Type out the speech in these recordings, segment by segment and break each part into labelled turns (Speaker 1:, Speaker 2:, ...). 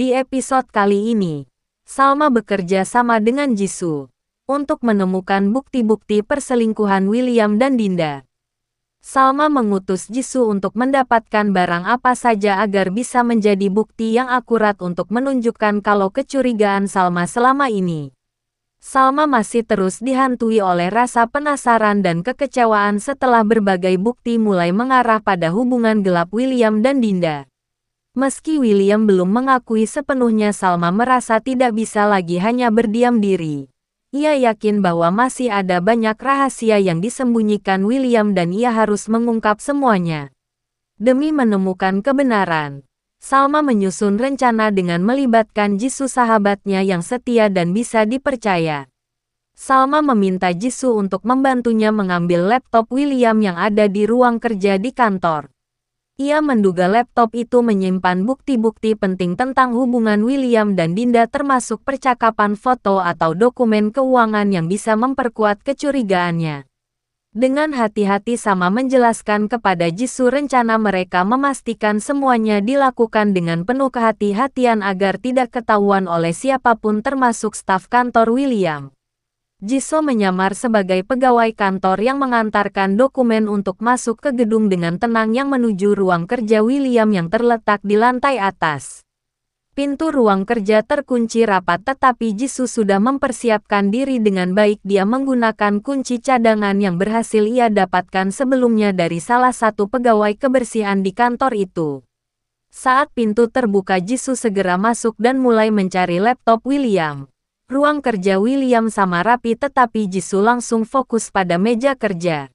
Speaker 1: Di episode kali ini, Salma bekerja sama dengan Jisoo untuk menemukan bukti-bukti perselingkuhan William dan Dinda. Salma mengutus Jisoo untuk mendapatkan barang apa saja agar bisa menjadi bukti yang akurat untuk menunjukkan kalau kecurigaan Salma selama ini. Salma masih terus dihantui oleh rasa penasaran dan kekecewaan setelah berbagai bukti mulai mengarah pada hubungan gelap William dan Dinda. Meski William belum mengakui sepenuhnya, Salma merasa tidak bisa lagi hanya berdiam diri. Ia yakin bahwa masih ada banyak rahasia yang disembunyikan William dan ia harus mengungkap semuanya. Demi menemukan kebenaran, Salma menyusun rencana dengan melibatkan Jisoo, sahabatnya yang setia dan bisa dipercaya. Salma meminta Jisoo untuk membantunya mengambil laptop William yang ada di ruang kerja di kantor. Ia menduga laptop itu menyimpan bukti-bukti penting tentang hubungan William dan Dinda, termasuk percakapan, foto atau dokumen keuangan yang bisa memperkuat kecurigaannya. Dengan hati-hati Salma menjelaskan kepada Jisoo rencana mereka, memastikan semuanya dilakukan dengan penuh kehati-hatian agar tidak ketahuan oleh siapapun termasuk staf kantor William. Jisoo menyamar sebagai pegawai kantor yang mengantarkan dokumen untuk masuk ke gedung dengan tenang yang menuju ruang kerja William yang terletak di lantai atas. Pintu ruang kerja terkunci rapat tetapi Jisoo sudah mempersiapkan diri dengan baik. Dia menggunakan kunci cadangan yang berhasil ia dapatkan sebelumnya dari salah satu pegawai kebersihan di kantor itu. Saat pintu terbuka, Jisoo segera masuk dan mulai mencari laptop William. Ruang kerja William sama rapi tetapi Jisoo langsung fokus pada meja kerja.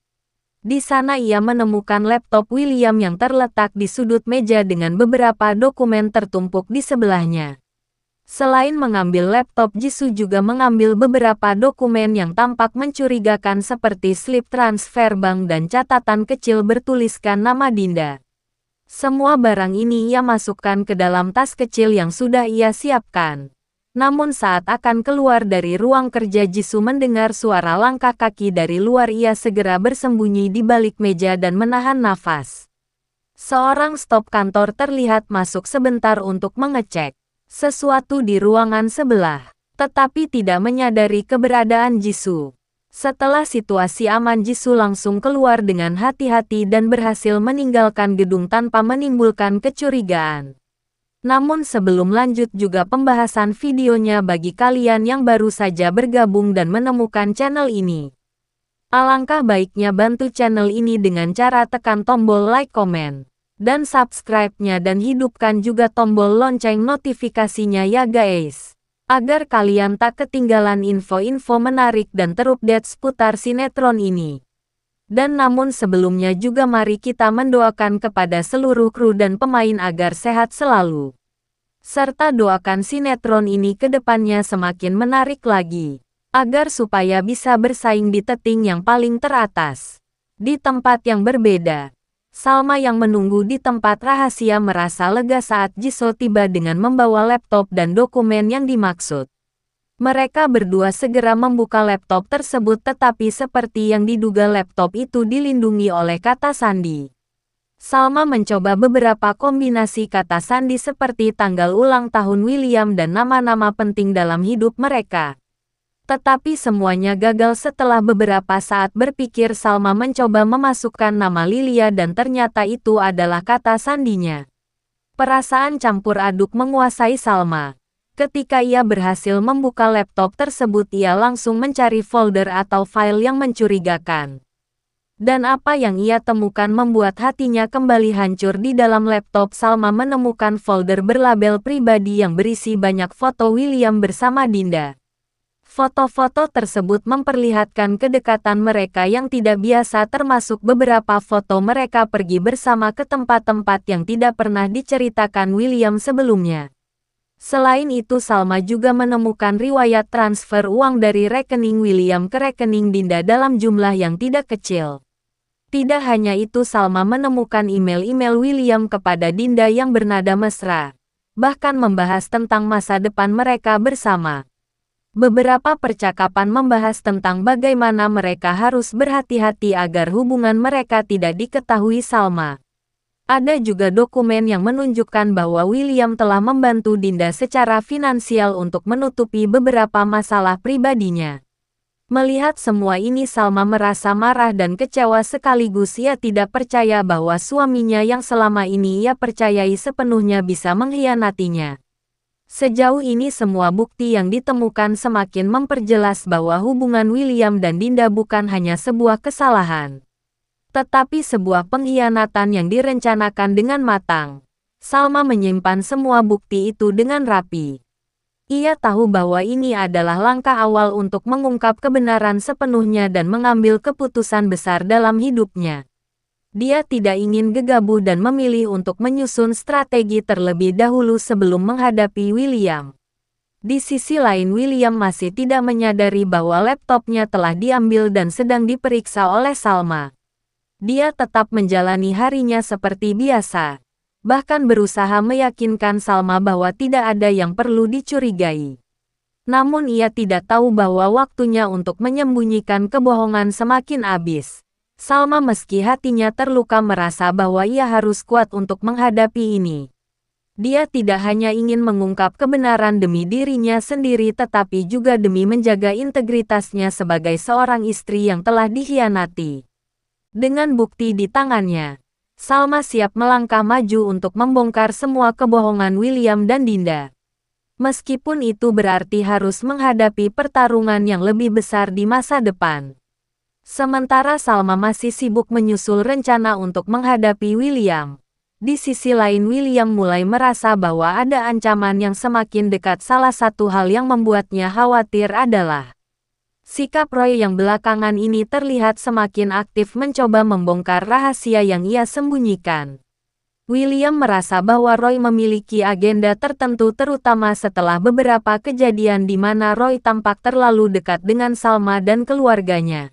Speaker 1: Di sana ia menemukan laptop William yang terletak di sudut meja dengan beberapa dokumen tertumpuk di sebelahnya. Selain mengambil laptop, Jisoo juga mengambil beberapa dokumen yang tampak mencurigakan seperti slip transfer bank dan catatan kecil bertuliskan nama Dinda. Semua barang ini ia masukkan ke dalam tas kecil yang sudah ia siapkan. Namun saat akan keluar dari ruang kerja, Jisoo mendengar suara langkah kaki dari luar. Ia segera bersembunyi di balik meja dan menahan nafas. Seorang staf kantor terlihat masuk sebentar untuk mengecek sesuatu di ruangan sebelah, tetapi tidak menyadari keberadaan Jisoo. Setelah situasi aman, Jisoo langsung keluar dengan hati-hati dan berhasil meninggalkan gedung tanpa menimbulkan kecurigaan. Namun sebelum lanjut juga pembahasan videonya bagi kalian yang baru saja bergabung dan menemukan channel ini. Alangkah baiknya bantu channel ini dengan cara tekan tombol like, komen, dan subscribe-nya dan hidupkan juga tombol lonceng notifikasinya ya guys. Agar kalian tak ketinggalan info-info menarik dan terupdate seputar sinetron ini. Dan namun sebelumnya juga mari kita mendoakan kepada seluruh kru dan pemain agar sehat selalu. Serta doakan sinetron ini ke depannya semakin menarik lagi. Agar supaya bisa bersaing di titik yang paling teratas. Di tempat yang berbeda, Salma yang menunggu di tempat rahasia merasa lega saat Jisoo tiba dengan membawa laptop dan dokumen yang dimaksud. Mereka berdua segera membuka laptop tersebut tetapi seperti yang diduga laptop itu dilindungi oleh kata sandi. Salma mencoba beberapa kombinasi kata sandi seperti tanggal ulang tahun William dan nama-nama penting dalam hidup mereka. Tetapi semuanya gagal. Setelah beberapa saat berpikir, Salma mencoba memasukkan nama Lilia dan ternyata itu adalah kata sandinya. Perasaan campur aduk menguasai Salma. Ketika ia berhasil membuka laptop tersebut, ia langsung mencari folder atau file yang mencurigakan. Dan apa yang ia temukan membuat hatinya kembali hancur. Di dalam laptop Salma menemukan folder berlabel pribadi yang berisi banyak foto William bersama Dinda. Foto-foto tersebut memperlihatkan kedekatan mereka yang tidak biasa, termasuk beberapa foto mereka pergi bersama ke tempat-tempat yang tidak pernah diceritakan William sebelumnya. Selain itu, Salma juga menemukan riwayat transfer uang dari rekening William ke rekening Dinda dalam jumlah yang tidak kecil. Tidak hanya itu, Salma menemukan email-email William kepada Dinda yang bernada mesra, bahkan membahas tentang masa depan mereka bersama. Beberapa percakapan membahas tentang bagaimana mereka harus berhati-hati agar hubungan mereka tidak diketahui Salma. Ada juga dokumen yang menunjukkan bahwa William telah membantu Dinda secara finansial untuk menutupi beberapa masalah pribadinya. Melihat semua ini, Salma merasa marah dan kecewa sekaligus. Ia tidak percaya bahwa suaminya yang selama ini ia percayai sepenuhnya bisa mengkhianatinya. Sejauh ini semua bukti yang ditemukan semakin memperjelas bahwa hubungan William dan Dinda bukan hanya sebuah kesalahan, tetapi sebuah pengkhianatan yang direncanakan dengan matang. Salma menyimpan semua bukti itu dengan rapi. Ia tahu bahwa ini adalah langkah awal untuk mengungkap kebenaran sepenuhnya dan mengambil keputusan besar dalam hidupnya. Dia tidak ingin gegabah dan memilih untuk menyusun strategi terlebih dahulu sebelum menghadapi William. Di sisi lain, William masih tidak menyadari bahwa laptopnya telah diambil dan sedang diperiksa oleh Salma. Dia tetap menjalani harinya seperti biasa, bahkan berusaha meyakinkan Salma bahwa tidak ada yang perlu dicurigai. Namun ia tidak tahu bahwa waktunya untuk menyembunyikan kebohongan semakin habis. Salma meski hatinya terluka merasa bahwa ia harus kuat untuk menghadapi ini. Dia tidak hanya ingin mengungkap kebenaran demi dirinya sendiri tetapi juga demi menjaga integritasnya sebagai seorang istri yang telah dikhianati. Dengan bukti di tangannya, Salma siap melangkah maju untuk membongkar semua kebohongan William dan Dinda. Meskipun itu berarti harus menghadapi pertarungan yang lebih besar di masa depan. Sementara Salma masih sibuk menyusul rencana untuk menghadapi William. Di sisi lain, William mulai merasa bahwa ada ancaman yang semakin dekat. Salah satu hal yang membuatnya khawatir adalah sikap Roy yang belakangan ini terlihat semakin aktif mencoba membongkar rahasia yang ia sembunyikan. William merasa bahwa Roy memiliki agenda tertentu terutama setelah beberapa kejadian di mana Roy tampak terlalu dekat dengan Salma dan keluarganya.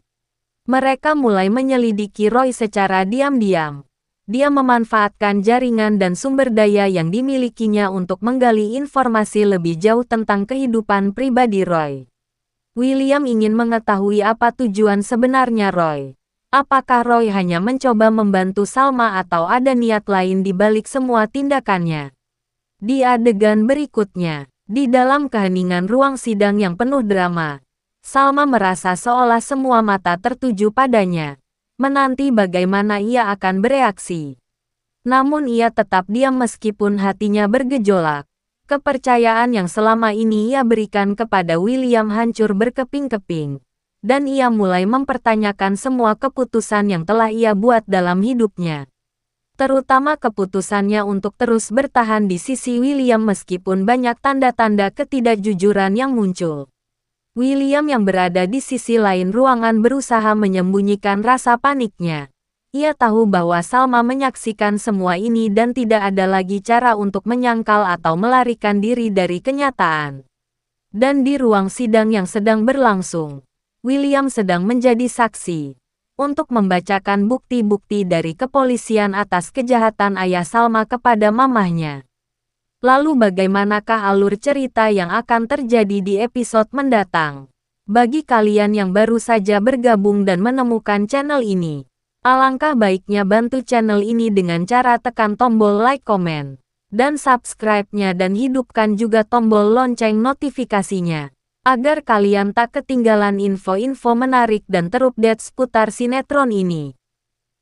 Speaker 1: Mereka mulai menyelidiki Roy secara diam-diam. Dia memanfaatkan jaringan dan sumber daya yang dimilikinya untuk menggali informasi lebih jauh tentang kehidupan pribadi Roy. William ingin mengetahui apa tujuan sebenarnya Roy. Apakah Roy hanya mencoba membantu Salma atau ada niat lain di balik semua tindakannya? Di adegan berikutnya, di dalam keheningan ruang sidang yang penuh drama, Salma merasa seolah semua mata tertuju padanya, menanti bagaimana ia akan bereaksi. Namun ia tetap diam meskipun hatinya bergejolak. Kepercayaan yang selama ini ia berikan kepada William hancur berkeping-keping, dan ia mulai mempertanyakan semua keputusan yang telah ia buat dalam hidupnya. Terutama keputusannya untuk terus bertahan di sisi William meskipun banyak tanda-tanda ketidakjujuran yang muncul. William yang berada di sisi lain ruangan berusaha menyembunyikan rasa paniknya. Ia tahu bahwa Salma menyaksikan semua ini dan tidak ada lagi cara untuk menyangkal atau melarikan diri dari kenyataan. Dan di ruang sidang yang sedang berlangsung, William sedang menjadi saksi untuk membacakan bukti-bukti dari kepolisian atas kejahatan ayah Salma kepada mamahnya. Lalu bagaimanakah alur cerita yang akan terjadi di episode mendatang? Bagi kalian yang baru saja bergabung dan menemukan channel ini, alangkah baiknya bantu channel ini dengan cara tekan tombol like, komen, dan subscribe-nya dan hidupkan juga tombol lonceng notifikasinya, agar kalian tak ketinggalan info-info menarik dan terupdate seputar sinetron ini.